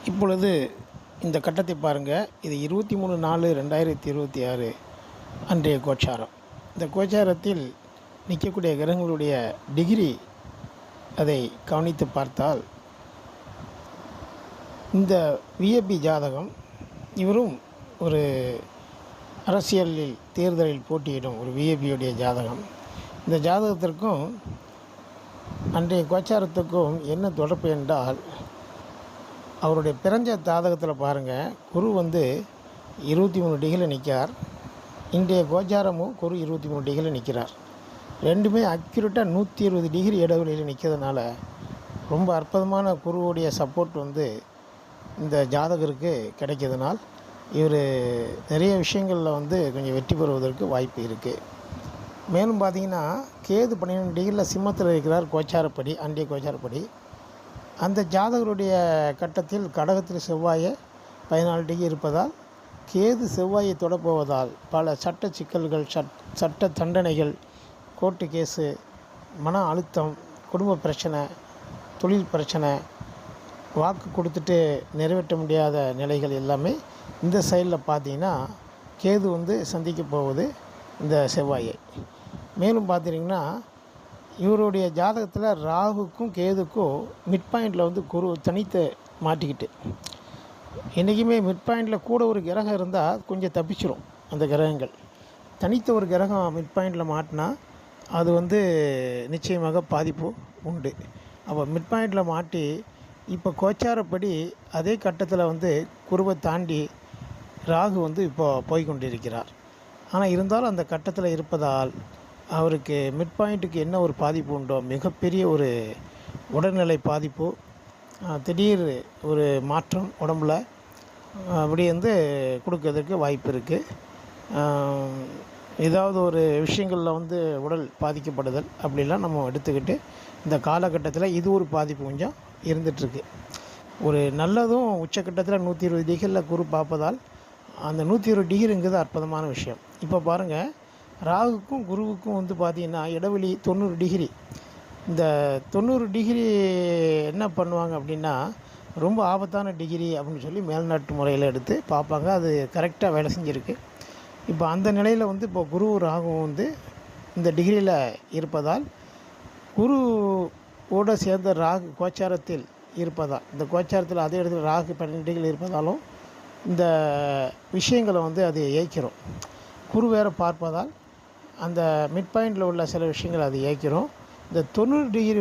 இப்பொழுது இந்த கட்டத்தை பாருங்கள். இது 23/4/2026 அன்றைய கோச்சாரம். இந்த கோச்சாரத்தில் நிற்கக்கூடிய கிரகங்களுடைய டிகிரி அதை கவனித்து பார்த்தால், இந்த விஐபி ஜாதகம் இவரும் ஒரு அரசியலில் தேர்தலில் போட்டியிடும் ஒரு விஐபியுடைய ஜாதகம். இந்த ஜாதகத்திற்கும் அன்றைய கோச்சாரத்துக்கும் என்ன தொடர்பு என்றால், அவருடைய பிறந்த ஜாதகத்தில் பாருங்கள், குரு 23 டிகிரியில் நிற்கார். இன்றைய கோச்சாரமும் குரு 23 டிகிரியில் நிற்கிறார். ரெண்டுமே அக்யூரேட்டாக 120 டிகிரி இடைவெளியில் நிற்கிறதுனால ரொம்ப அற்புதமான குருவுடைய சப்போர்ட் இந்த ஜாதகருக்கு கிடைக்கிறதுனால் இவர் நிறைய விஷயங்களில் கொஞ்சம் வெற்றி பெறுவதற்கு வாய்ப்பு இருக்குது. மேலும் பார்த்திங்கன்னா, கேது 12 டிகிரியில் சிம்மத்தில் இருக்கிறார் கோச்சாரப்படி, அன்றைய கோச்சாரப்படி. அந்த ஜாதகருடைய கட்டத்தில் கடகத்தில் செவ்வாயை 14 டிகிரி இருப்பதால், கேது செவ்வாயை தொடப்போவதால் பல சட்ட சிக்கல்கள், சட்ட தண்டனைகள், கோர்ட்டு கேஸு, மன அழுத்தம், குடும்ப பிரச்சனை, தொழில் பிரச்சனை, வாக்கு கொடுத்துட்டு நிறைவேற்ற முடியாத நிலைகள் எல்லாமே இந்த சைடில் பார்த்திங்கன்னா கேது சந்திக்க போவது இந்த செவ்வாயை. மேலும் பார்த்திங்கன்னா, இவருடைய ஜாதகத்தில் ராகுக்கும் கேதுக்கும் மிட் பாயிண்டில் குரு தனித்து மாட்டிக்கிட்டு, என்றைக்குமே மிட் பாயிண்டில் கூட ஒரு கிரகம் இருந்தால் கொஞ்சம் தப்பிச்சிடும். அந்த கிரகங்கள் தனித்த ஒரு கிரகம் மிட் பாயிண்டில் மாட்டினா அது நிச்சயமாக பாதிப்பு உண்டு. அப்போ மிட் பாயிண்டில் மாட்டி இப்போ கோச்சாரப்படி அதே கட்டத்தில் குருவை தாண்டி ராகு இப்போ போய்கொண்டிருக்கிறார். ஆனால் இருந்தாலும் அந்த கட்டத்தில் இருப்பதால் அவருக்கு மிட் பாயிண்ட்டுக்கு என்ன ஒரு பாதிப்பு உண்டோ, மிகப்பெரிய ஒரு உடல்நிலை பாதிப்பு, திடீர் ஒரு மாற்றம் உடம்பில் அப்படி கொடுக்கறதுக்கு வாய்ப்பு இருக்குது. ஏதாவது ஒரு விஷயங்களில் உடல் பாதிக்கப்படுதல் அப்படிலாம் நம்ம எடுத்துக்கிட்டு இந்த காலகட்டத்தில் இது ஒரு பாதிப்பு கொஞ்சம் இருந்துகிட்ருக்கு. ஒரு நல்லதும் உச்சக்கட்டத்தில் 120 டிகிரியில் குரு பார்ப்பதால் அந்த 120 டிகிரிங்கிறது அற்புதமான விஷயம். இப்போ பாருங்கள், ராகுக்கும் குருவுக்கும் பார்த்திங்கன்னா இடைவெளி 90 டிகிரி. இந்த 90 டிகிரி என்ன பண்ணுவாங்க அப்படின்னா, ரொம்ப ஆபத்தான டிகிரி அப்படின்னு சொல்லி மேல்நாட்டு முறையில் எடுத்து பார்ப்பாங்க. அது கரெக்டாக வேலை செஞ்சுருக்கு. இப்போ அந்த நிலையில் இப்போ குரு ராகுவும் இந்த டிகிரியில் இருப்பதால், குருவோடு சேர்ந்த ராகு கோச்சாரத்தில் இருப்பதால், இந்த கோச்சாரத்தில் அதே இடத்துல ராகு 12 டிகிரியில் இருப்பதாலும் இந்த விஷயங்களை அது ஏய்க்கிறோம். குரு வேறு பார்ப்பதால் அந்த மிட் பாயிண்டில் உள்ள சில விஷயங்கள் அது ஏய்க்கிறோம். இந்த 90 டிகிரி